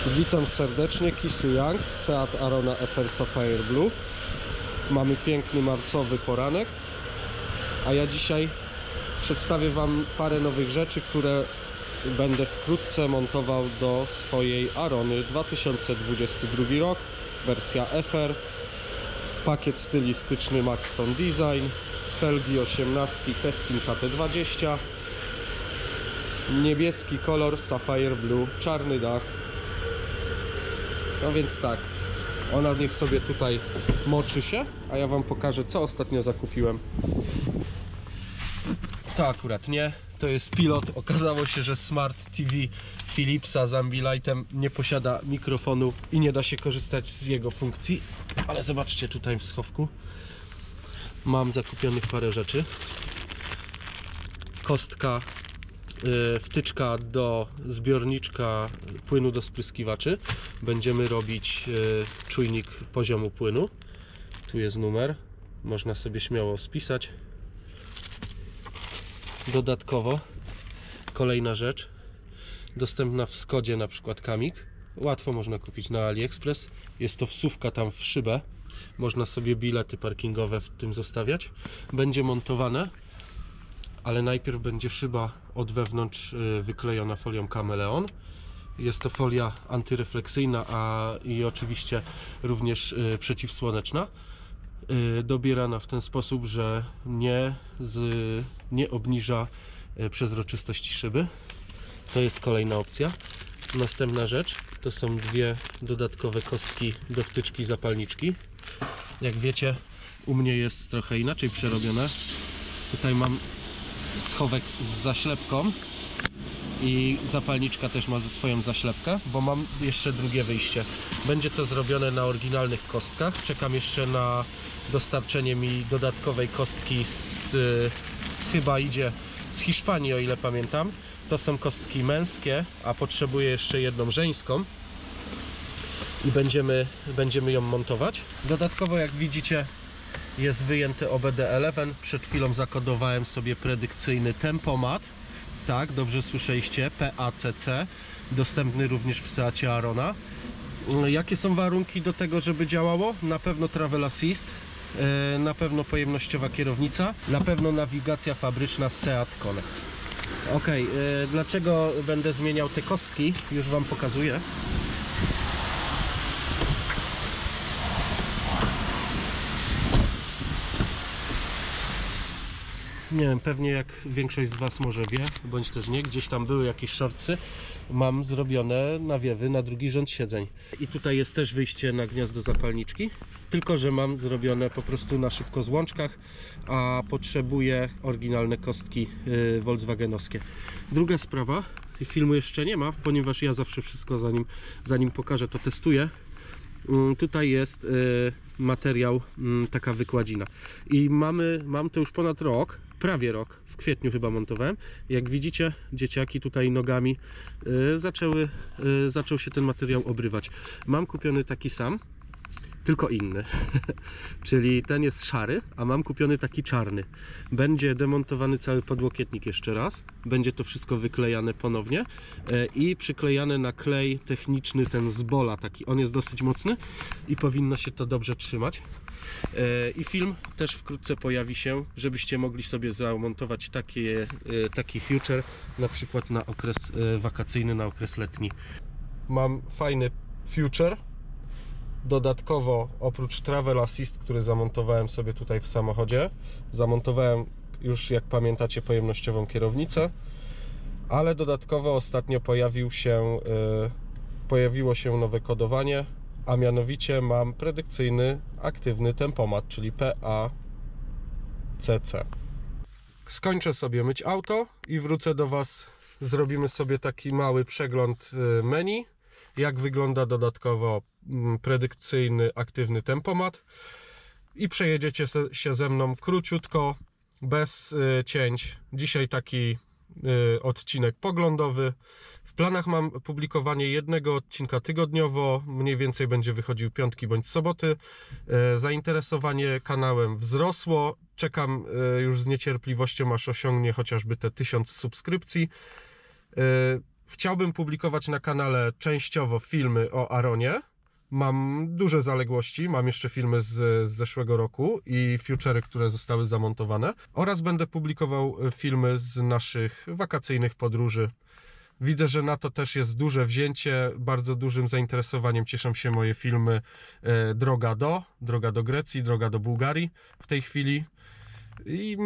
Witam serdecznie, Kisu Young, Seat Arona FR Sapphire Blue. Mamy piękny marcowy poranek, a ja dzisiaj przedstawię Wam parę nowych rzeczy, które będę wkrótce montował do swojej Arony 2022 rok, wersja FR, pakiet stylistyczny Maxton Design, felgi 18 Keskin KT20, niebieski kolor Sapphire Blue, czarny dach. No więc tak, ona niech sobie tutaj moczy się, a ja Wam pokażę, co ostatnio zakupiłem. To akurat nie, to jest pilot. Okazało się, że Smart TV Philipsa z Ambilightem nie posiada mikrofonu i nie da się korzystać z jego funkcji. Ale zobaczcie, tutaj w schowku mam zakupionych parę rzeczy. Kostka, wtyczka do zbiorniczka płynu do spryskiwaczy. Będziemy robić czujnik poziomu płynu. Tu jest numer, można sobie śmiało spisać. Dodatkowo kolejna rzecz dostępna w Skodzie, na przykład Kamik. Łatwo można kupić na AliExpress. Jest to wsówka tam w szybę. Można sobie bilety parkingowe w tym zostawiać. Będzie montowane, ale najpierw będzie szyba od wewnątrz wyklejona folią kameleon. Jest to folia antyrefleksyjna, i oczywiście również przeciwsłoneczna. Dobierana w ten sposób, że nie obniża przezroczystości szyby. To jest kolejna opcja. Następna rzecz to są dwie dodatkowe kostki do wtyczki zapalniczki. Jak wiecie, u mnie jest trochę inaczej przerobione. Tutaj mam schowek z zaślepką i zapalniczka też ma swoją zaślepkę, bo mam jeszcze drugie wyjście. Będzie to zrobione na oryginalnych kostkach. Czekam jeszcze na dostarczenie mi dodatkowej kostki chyba idzie z Hiszpanii, o ile pamiętam. To są kostki męskie, a potrzebuję jeszcze jedną żeńską i będziemy ją montować. Dodatkowo, jak widzicie, jest wyjęty OBD11. Przed chwilą zakodowałem sobie predykcyjny tempomat. Tak, dobrze słyszeliście, PACC, dostępny również w Seacie Arona. Jakie są warunki do tego, żeby działało? Na pewno Travel Assist, na pewno pojemnościowa kierownica, na pewno nawigacja fabryczna Seat Connect. Ok, dlaczego będę zmieniał te kostki? Już Wam pokazuję. Nie wiem, pewnie jak większość z Was może wie, bądź też nie, gdzieś tam były jakieś shortsy, mam zrobione nawiewy na drugi rząd siedzeń. I tutaj jest też wyjście na gniazdo zapalniczki, tylko że mam zrobione po prostu na szybko złączkach, a potrzebuję oryginalne kostki volkswagenowskie. Druga sprawa, filmu jeszcze nie ma, ponieważ ja zawsze wszystko zanim pokażę, to testuję. Tutaj jest materiał, taka wykładzina i mam to już ponad rok, prawie rok, w kwietniu chyba montowałem. Jak widzicie, dzieciaki tutaj nogami zaczął się ten materiał obrywać. Mam kupiony taki sam, tylko inny. Czyli ten jest szary, a mam kupiony taki czarny. Będzie demontowany cały podłokietnik jeszcze raz. Będzie to wszystko wyklejane ponownie i przyklejane na klej techniczny, ten z Bola taki. On jest dosyć mocny i powinno się to dobrze trzymać. I film też wkrótce pojawi się, żebyście mogli sobie zamontować taki future, na przykład na okres wakacyjny, na okres letni. Mam fajny future. Dodatkowo, oprócz Travel Assist, który zamontowałem sobie tutaj w samochodzie, zamontowałem już, jak pamiętacie, pojemnościową kierownicę, ale dodatkowo ostatnio pojawiło się nowe kodowanie, a mianowicie mam predykcyjny aktywny tempomat, czyli PACC. Skończę sobie myć auto i wrócę do Was. Zrobimy sobie taki mały przegląd menu, jak wygląda dodatkowo predykcyjny aktywny tempomat i przejedziecie się ze mną króciutko, bez cięć. Dzisiaj taki odcinek poglądowy. W planach mam publikowanie jednego odcinka tygodniowo, mniej więcej będzie wychodził piątki bądź soboty. Zainteresowanie kanałem wzrosło, czekam już z niecierpliwością, aż osiągnie chociażby te 1000 subskrypcji. Chciałbym publikować na kanale częściowo filmy o Aronie. Mam duże zaległości, mam jeszcze filmy z zeszłego roku i future'y, które zostały zamontowane. Oraz będę publikował filmy z naszych wakacyjnych podróży. Widzę, że na to też jest duże wzięcie, bardzo dużym zainteresowaniem cieszą się moje filmy droga do Grecji, droga do Bułgarii w tej chwili. I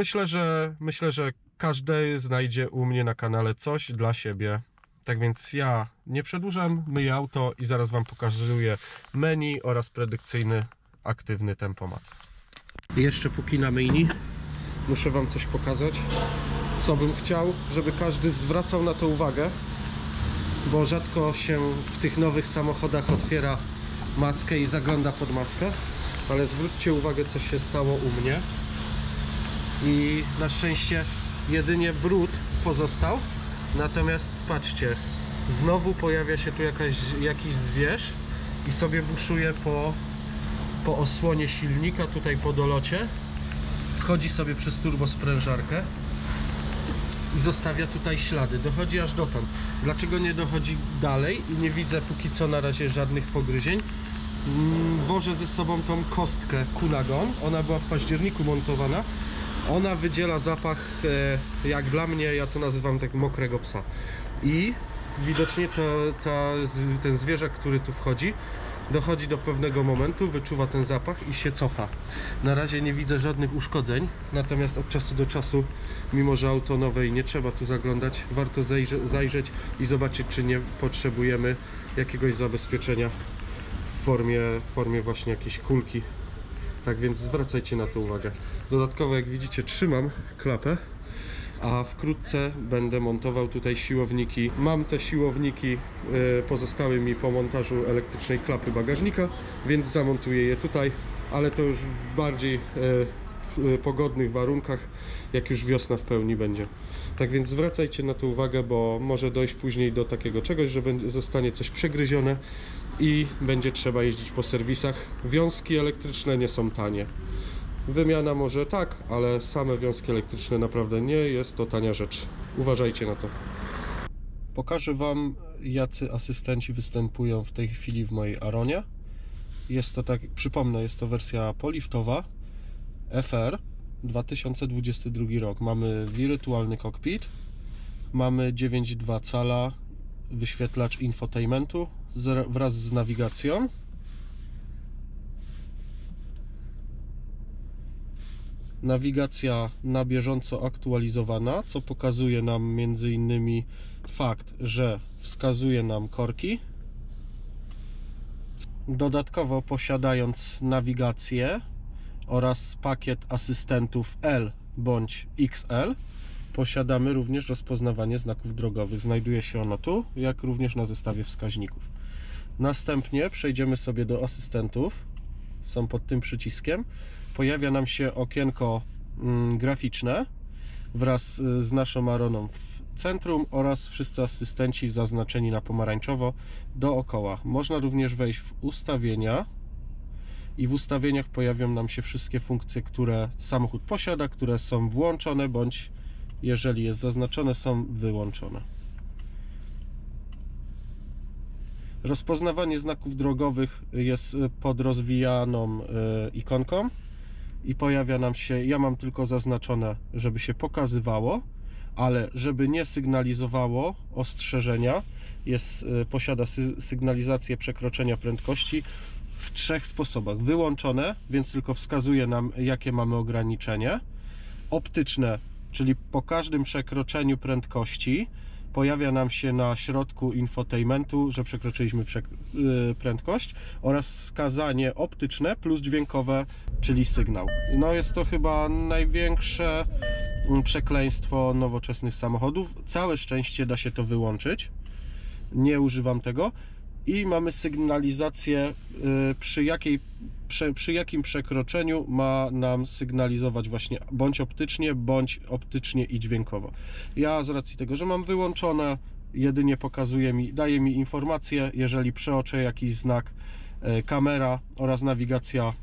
myślę, że każdy znajdzie u mnie na kanale coś dla siebie. Tak więc ja nie przedłużam, myję auto i zaraz Wam pokazuję menu oraz predykcyjny, aktywny tempomat. Jeszcze póki na myjni, muszę Wam coś pokazać, co bym chciał, żeby każdy zwracał na to uwagę, bo rzadko się w tych nowych samochodach otwiera maskę i zagląda pod maskę, ale zwróćcie uwagę, co się stało u mnie. I na szczęście jedynie brud pozostał, natomiast patrzcie, znowu pojawia się tu jakiś zwierz i sobie buszuje po osłonie silnika, tutaj po dolocie, wchodzi sobie przez turbosprężarkę i zostawia tutaj ślady, dochodzi aż dotąd. Dlaczego nie dochodzi dalej i nie widzę póki co na razie żadnych pogryzień? Wożę ze sobą tą kostkę Kunagon, ona była w październiku montowana. Ona wydziela zapach, jak dla mnie, ja to nazywam tak, mokrego psa. I widocznie ten zwierzak, który tu wchodzi, dochodzi do pewnego momentu, wyczuwa ten zapach i się cofa. Na razie nie widzę żadnych uszkodzeń, natomiast od czasu do czasu, mimo że auto nowe i nie trzeba tu zaglądać, warto zajrzeć i zobaczyć, czy nie potrzebujemy jakiegoś zabezpieczenia w formie właśnie jakiejś kulki. Tak więc zwracajcie na to uwagę. Dodatkowo, jak widzicie, trzymam klapę, a wkrótce będę montował tutaj siłowniki. Mam te siłowniki, pozostały mi po montażu elektrycznej klapy bagażnika, więc zamontuję je tutaj, ale to już w bardziej pogodnych warunkach, jak już wiosna w pełni będzie. Tak więc zwracajcie na to uwagę, bo może dojść później do takiego czegoś, że zostanie coś przegryzione i będzie trzeba jeździć po serwisach. Wiązki elektryczne nie są tanie. Wymiana może tak, ale same wiązki elektryczne naprawdę nie jest to tania rzecz. Uważajcie na to. Pokażę Wam, jacy asystenci występują w tej chwili w mojej Aronie. Jest to, tak, przypomnę, jest to wersja poliftowa FR 2022 rok. Mamy wirtualny cockpit, mamy 9,2 cala wyświetlacz infotainmentu wraz z nawigacją. Nawigacja na bieżąco aktualizowana, co pokazuje nam m.in. fakt, że wskazuje nam korki. Dodatkowo, posiadając nawigację oraz pakiet asystentów L bądź XL, posiadamy również rozpoznawanie znaków drogowych. Znajduje się ono tu, jak również na zestawie wskaźników. Następnie przejdziemy sobie do asystentów. Są pod tym przyciskiem. Pojawia nam się okienko graficzne wraz z naszą Aroną w centrum oraz wszyscy asystenci zaznaczeni na pomarańczowo dookoła. Można również wejść w ustawienia i w ustawieniach pojawią nam się wszystkie funkcje, które samochód posiada, które są włączone bądź, jeżeli jest zaznaczone, są wyłączone. Rozpoznawanie znaków drogowych jest pod rozwijaną ikonką i pojawia nam się, ja mam tylko zaznaczone, żeby się pokazywało, ale żeby nie sygnalizowało ostrzeżenia, posiada sygnalizację przekroczenia prędkości w 3 sposobach. Wyłączone, więc tylko wskazuje nam, jakie mamy ograniczenie. Optyczne, czyli po każdym przekroczeniu prędkości pojawia nam się na środku infotainmentu, że przekroczyliśmy prędkość, oraz wskazanie optyczne plus dźwiękowe, czyli sygnał. No jest to chyba największe przekleństwo nowoczesnych samochodów. Całe szczęście da się to wyłączyć. Nie używam tego. I mamy sygnalizację, przy jakim przekroczeniu ma nam sygnalizować właśnie bądź optycznie i dźwiękowo. Ja z racji tego, że mam wyłączone, jedynie daje mi informację, jeżeli przeoczę jakiś znak. Kamera oraz nawigacja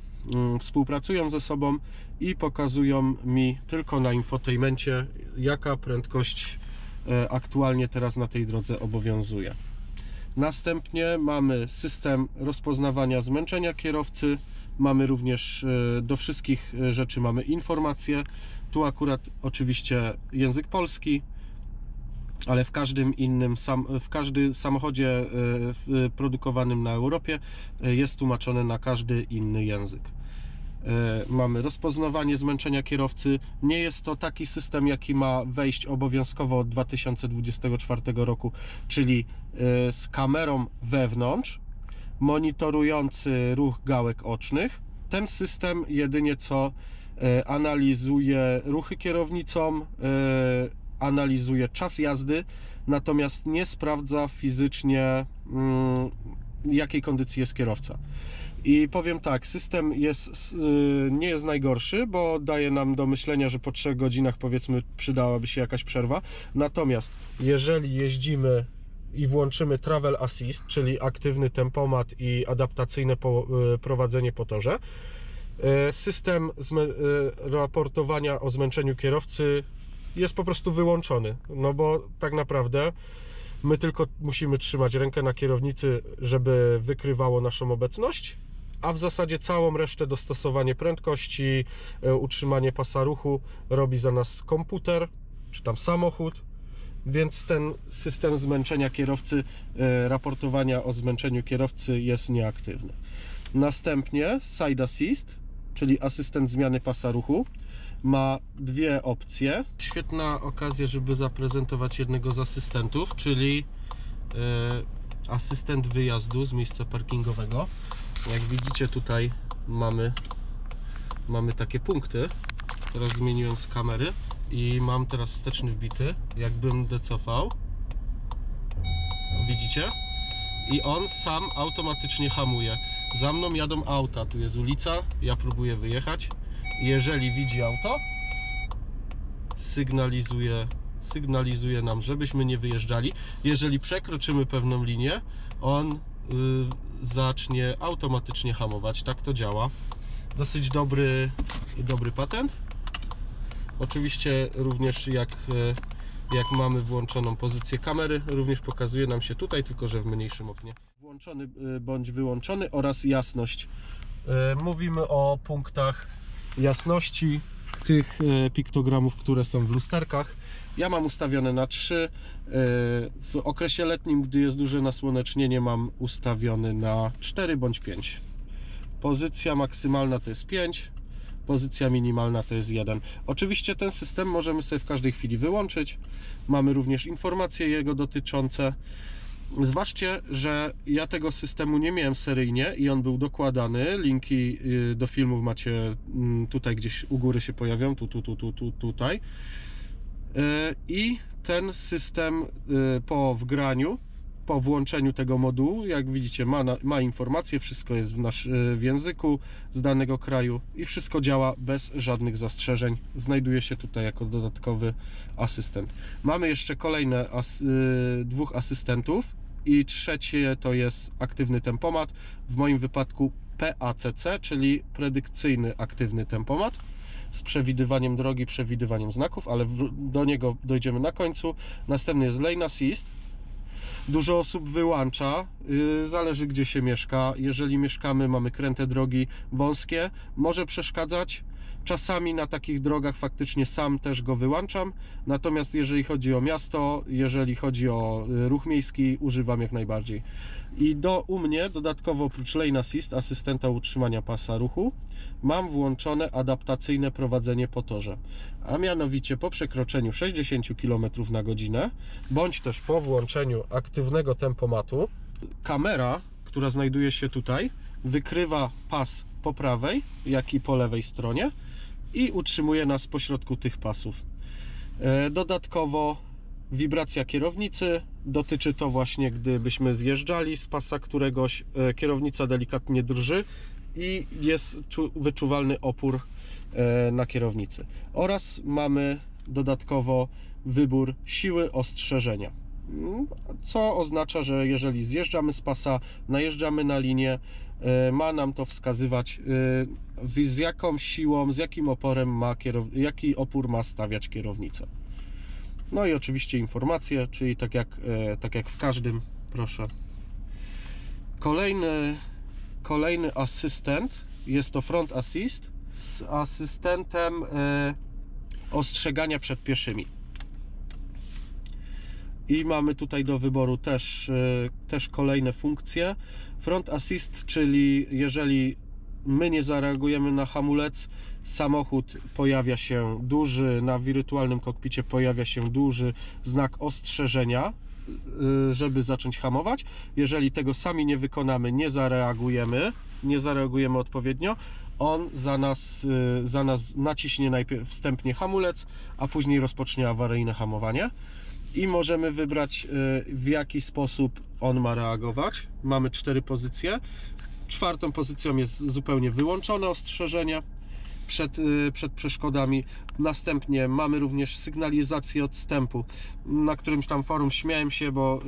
współpracują ze sobą i pokazują mi tylko na infotainmencie, jaka prędkość aktualnie teraz na tej drodze obowiązuje. Następnie mamy system rozpoznawania zmęczenia kierowcy. Mamy również do wszystkich rzeczy mamy informacje. Tu akurat oczywiście język polski, ale w każdym innym, w każdym samochodzie produkowanym na Europie jest tłumaczone na każdy inny język. Mamy rozpoznawanie zmęczenia kierowcy. Nie jest to taki system, jaki ma wejść obowiązkowo od 2024 roku, czyli z kamerą wewnątrz, monitorujący ruch gałek ocznych. Ten system jedynie co analizuje ruchy kierownicą, analizuje czas jazdy, natomiast nie sprawdza fizycznie, jakiej kondycji jest kierowca. I powiem tak, system nie jest najgorszy, bo daje nam do myślenia, że po 3 godzinach powiedzmy przydałaby się jakaś przerwa. Natomiast jeżeli jeździmy i włączymy Travel Assist, czyli aktywny tempomat i adaptacyjne prowadzenie po torze, system raportowania o zmęczeniu kierowcy jest po prostu wyłączony, no bo tak naprawdę my tylko musimy trzymać rękę na kierownicy, żeby wykrywało naszą obecność, a w zasadzie całą resztę, dostosowanie prędkości, utrzymanie pasa ruchu robi za nas komputer, czy tam samochód, więc ten system zmęczenia kierowcy, raportowania o zmęczeniu kierowcy jest nieaktywny. Następnie Side Assist, czyli asystent zmiany pasa ruchu, ma 2 opcje. Świetna okazja, żeby zaprezentować jednego z asystentów, czyli asystent wyjazdu z miejsca parkingowego. Jak widzicie, tutaj mamy takie punkty. Teraz zmieniłem z kamery i mam teraz wsteczny wbity. Jakbym decofał, widzicie? I on sam automatycznie hamuje. Za mną jadą auta, tu jest ulica, ja próbuję wyjechać. Jeżeli widzi auto, sygnalizuje nam, żebyśmy nie wyjeżdżali. Jeżeli przekroczymy pewną linię, on zacznie automatycznie hamować. Tak to działa. Dosyć dobry patent. Oczywiście również jak mamy włączoną pozycję kamery, również pokazuje nam się tutaj, tylko że w mniejszym oknie. Włączony bądź wyłączony oraz jasność. Mówimy o punktach jasności tych piktogramów, które są w lusterkach. Ja mam ustawione na 3. W okresie letnim, gdy jest duże nasłonecznienie, mam ustawiony na 4 bądź 5. Pozycja maksymalna to jest 5, pozycja minimalna to jest 1. Oczywiście ten system możemy sobie w każdej chwili wyłączyć. Mamy również informacje jego dotyczące. Zważcie, że ja tego systemu nie miałem seryjnie i on był dokładany. Linki do filmów macie tutaj gdzieś u góry się pojawią, tutaj. I ten system po wgraniu, po włączeniu tego modułu, jak widzicie, ma informacje, wszystko jest w języku z danego kraju i wszystko działa bez żadnych zastrzeżeń. Znajduje się tutaj jako dodatkowy asystent. Mamy jeszcze kolejne 2 asystentów i trzecie to jest aktywny tempomat, w moim wypadku PACC, czyli predykcyjny aktywny tempomat z przewidywaniem drogi, przewidywaniem znaków, ale do niego dojdziemy na końcu. Następny jest Lane Assist. Dużo osób wyłącza, zależy gdzie się mieszka. Jeżeli mieszkamy, mamy kręte drogi wąskie, może przeszkadzać. Czasami na takich drogach faktycznie sam też go wyłączam. Natomiast jeżeli chodzi o miasto, jeżeli chodzi o ruch miejski, używam jak najbardziej. I u mnie dodatkowo oprócz Lane Assist, asystenta utrzymania pasa ruchu, mam włączone adaptacyjne prowadzenie po torze. A mianowicie po przekroczeniu 60 km na godzinę, bądź też po włączeniu aktywnego tempomatu, kamera, która znajduje się tutaj, wykrywa pas po prawej, jak i po lewej stronie i utrzymuje nas pośrodku tych pasów. Dodatkowo wibracja kierownicy, dotyczy to właśnie gdybyśmy zjeżdżali z pasa któregoś, kierownica delikatnie drży i jest wyczuwalny opór na kierownicy. Oraz mamy dodatkowo wybór siły ostrzeżenia, co oznacza, że jeżeli zjeżdżamy z pasa, najeżdżamy na linię, ma nam to wskazywać, z jaką siłą, z jakim oporem jaki opór ma stawiać kierownica. No i oczywiście informacje, czyli tak jak w każdym, proszę. Kolejny asystent, jest to front assist z asystentem ostrzegania przed pieszymi. I mamy tutaj do wyboru też kolejne funkcje. Front assist, czyli jeżeli my nie zareagujemy na hamulec, samochód pojawia się duży, na wirtualnym kokpicie pojawia się duży znak ostrzeżenia, żeby zacząć hamować. Jeżeli tego sami nie wykonamy, nie zareagujemy odpowiednio, on za nas naciśnie najpierw wstępnie hamulec, a później rozpocznie awaryjne hamowanie. I możemy wybrać, w jaki sposób on ma reagować. Mamy 4 pozycje. 4. pozycją jest zupełnie wyłączone ostrzeżenie przed przeszkodami. Następnie mamy również sygnalizację odstępu. Na którymś tam forum śmiałem się, bo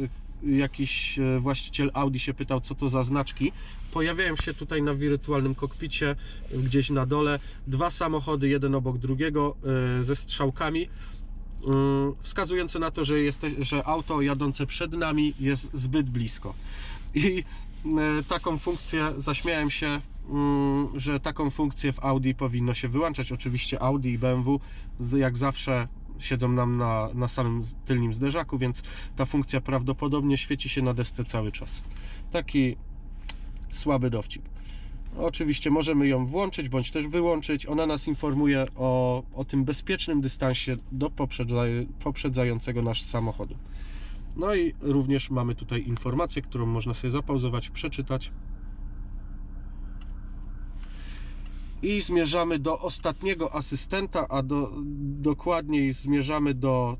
jakiś właściciel Audi się pytał, co to za znaczki. Pojawiają się tutaj na wirtualnym kokpicie gdzieś na dole 2 samochody, jeden obok drugiego, ze strzałkami, wskazujące na to, że auto jadące przed nami jest zbyt blisko. I taką funkcję, zaśmiałem się, że taką funkcję w Audi powinno się wyłączać. Oczywiście Audi i BMW jak zawsze siedzą nam na samym tylnym zderzaku, więc ta funkcja prawdopodobnie świeci się na desce cały czas. Taki słaby dowcip. Oczywiście możemy ją włączyć bądź też wyłączyć. Ona nas informuje o tym bezpiecznym dystansie do poprzedzającego nasz samochodu. No i również mamy tutaj informację, którą można sobie zapauzować, przeczytać. I zmierzamy do ostatniego asystenta, a dokładniej zmierzamy do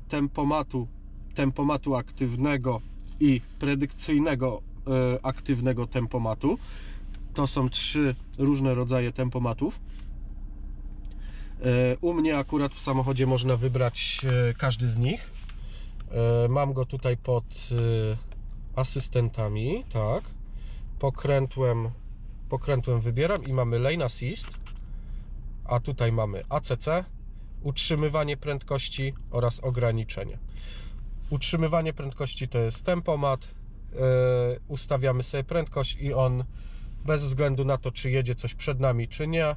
tempomatu aktywnego i predykcyjnego aktywnego tempomatu. To są 3 różne rodzaje tempomatów. U mnie akurat w samochodzie można wybrać każdy z nich. Mam go tutaj pod asystentami, tak. Pokrętłem wybieram i mamy Lane Assist, a tutaj mamy ACC, utrzymywanie prędkości oraz ograniczenie. Utrzymywanie prędkości to jest tempomat, ustawiamy sobie prędkość i on bez względu na to, czy jedzie coś przed nami, czy nie,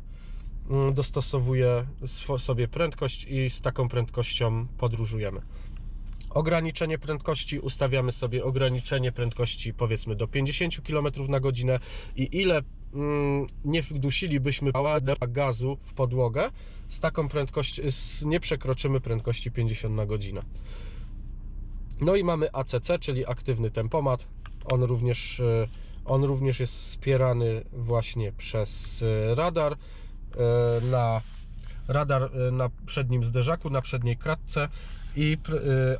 dostosowuje sobie prędkość i z taką prędkością podróżujemy. Ograniczenie prędkości, ustawiamy sobie ograniczenie prędkości powiedzmy do 50 km na godzinę i ile nie wdusilibyśmy gazu w podłogę, z taką prędkością nie przekroczymy prędkości 50 na godzinę. No i mamy ACC, czyli aktywny tempomat. On również jest wspierany właśnie przez radar na przednim zderzaku, na przedniej kratce, i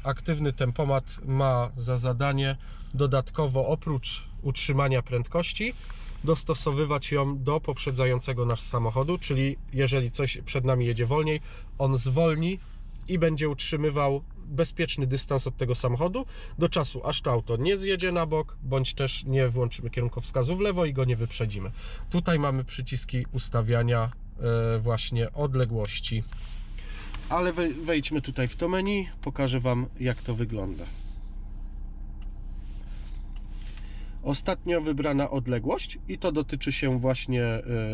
aktywny tempomat ma za zadanie dodatkowo, oprócz utrzymania prędkości, dostosowywać ją do poprzedzającego nas samochodu, czyli jeżeli coś przed nami jedzie wolniej, on zwolni i będzie utrzymywał bezpieczny dystans od tego samochodu do czasu, aż to auto nie zjedzie na bok, bądź też nie włączymy kierunkowskazu w lewo i go nie wyprzedzimy. Tutaj mamy przyciski ustawiania właśnie odległości. Ale wejdźmy tutaj w to menu, pokażę Wam, jak to wygląda. Ostatnio wybrana odległość i to dotyczy się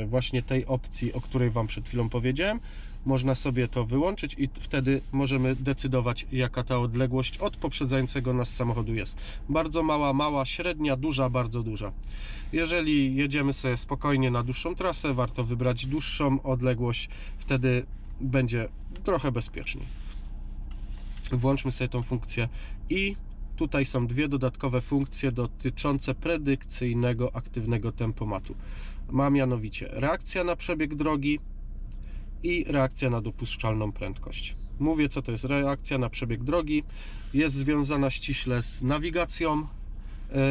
właśnie tej opcji, o której Wam przed chwilą powiedziałem. Można sobie to wyłączyć i wtedy możemy decydować, jaka ta odległość od poprzedzającego nas samochodu jest. Bardzo mała, mała, średnia, duża, bardzo duża. Jeżeli jedziemy sobie spokojnie na dłuższą trasę, warto wybrać dłuższą odległość, wtedy będzie trochę bezpieczniej. Włączmy sobie tą funkcję i tutaj są 2 dodatkowe funkcje dotyczące predykcyjnego aktywnego tempomatu. Ma mianowicie reakcja na przebieg drogi i reakcja na dopuszczalną prędkość. Mówię, co to jest reakcja na przebieg drogi. Jest związana ściśle z nawigacją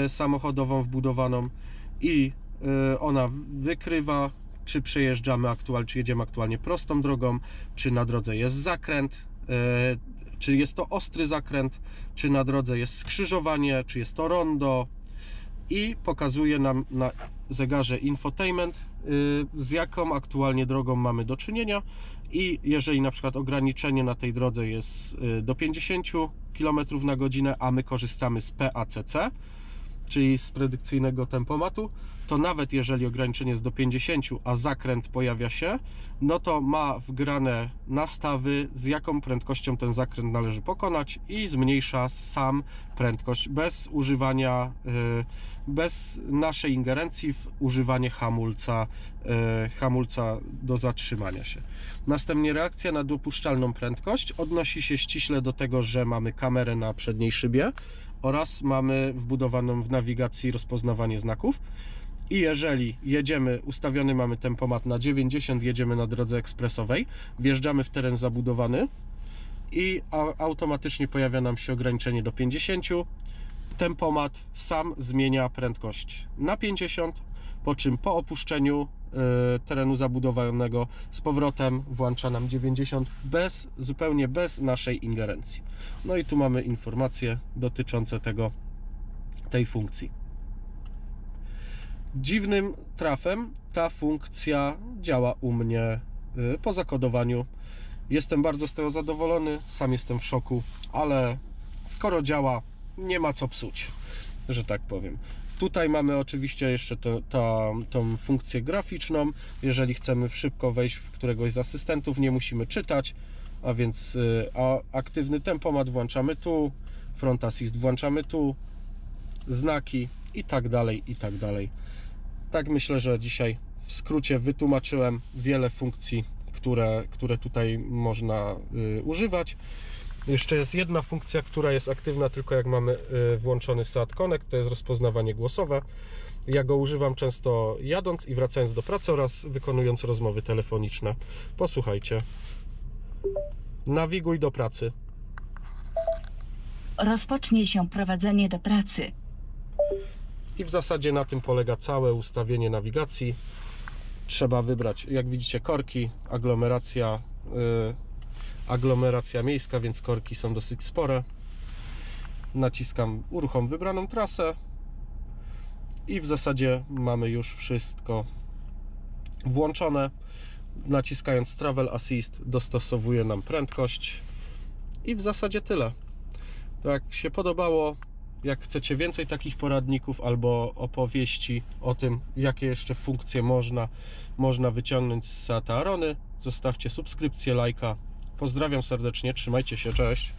samochodową wbudowaną i ona wykrywa, czy przejeżdżamy czy jedziemy aktualnie prostą drogą, czy na drodze jest zakręt, czy jest to ostry zakręt, czy na drodze jest skrzyżowanie, czy jest to rondo, i pokazuje nam zegarze infotainment, z jaką aktualnie drogą mamy do czynienia i jeżeli na przykład ograniczenie na tej drodze jest do 50 km na godzinę, a my korzystamy z PACC, czyli z predykcyjnego tempomatu, to nawet jeżeli ograniczenie jest do 50, a zakręt pojawia się, no to ma wgrane nastawy, z jaką prędkością ten zakręt należy pokonać i zmniejsza sam prędkość bez używania, bez naszej ingerencji w używanie hamulca do zatrzymania się. Następnie reakcja na dopuszczalną prędkość odnosi się ściśle do tego, że mamy kamerę na przedniej szybie oraz mamy wbudowaną w nawigacji rozpoznawanie znaków. I jeżeli jedziemy, ustawiony mamy tempomat na 90, jedziemy na drodze ekspresowej, wjeżdżamy w teren zabudowany i automatycznie pojawia nam się ograniczenie do 50, tempomat sam zmienia prędkość na 50, po czym po opuszczeniu terenu zabudowanego z powrotem włącza nam 90 zupełnie bez naszej ingerencji. No i tu mamy informacje dotyczące tej funkcji. Dziwnym trafem ta funkcja działa u mnie po zakodowaniu. Jestem bardzo z tego zadowolony, sam jestem w szoku, ale skoro działa, nie ma co psuć, że tak powiem. Tutaj mamy oczywiście jeszcze tą funkcję graficzną. Jeżeli chcemy szybko wejść w któregoś z asystentów, nie musimy czytać, a więc aktywny tempomat włączamy tu, front assist włączamy tu, znaki i tak dalej, i tak dalej. Tak myślę, że dzisiaj w skrócie wytłumaczyłem wiele funkcji, które tutaj można używać. Jeszcze jest jedna funkcja, która jest aktywna tylko jak mamy włączony SEAT Connect, to jest rozpoznawanie głosowe. Ja go używam często jadąc i wracając do pracy oraz wykonując rozmowy telefoniczne. Posłuchajcie. Nawiguj do pracy. Rozpocznie się prowadzenie do pracy. I w zasadzie na tym polega całe ustawienie nawigacji. Trzeba wybrać, jak widzicie, korki, aglomeracja miejska, więc korki są dosyć spore. Naciskam uruchom wybraną trasę i w zasadzie mamy już wszystko włączone. Naciskając Travel Assist dostosowuje nam prędkość i w zasadzie tyle. To jak się podobało, jak chcecie więcej takich poradników albo opowieści o tym, jakie jeszcze funkcje można wyciągnąć z Seata Arony, zostawcie subskrypcję, lajka. Pozdrawiam serdecznie, trzymajcie się, cześć!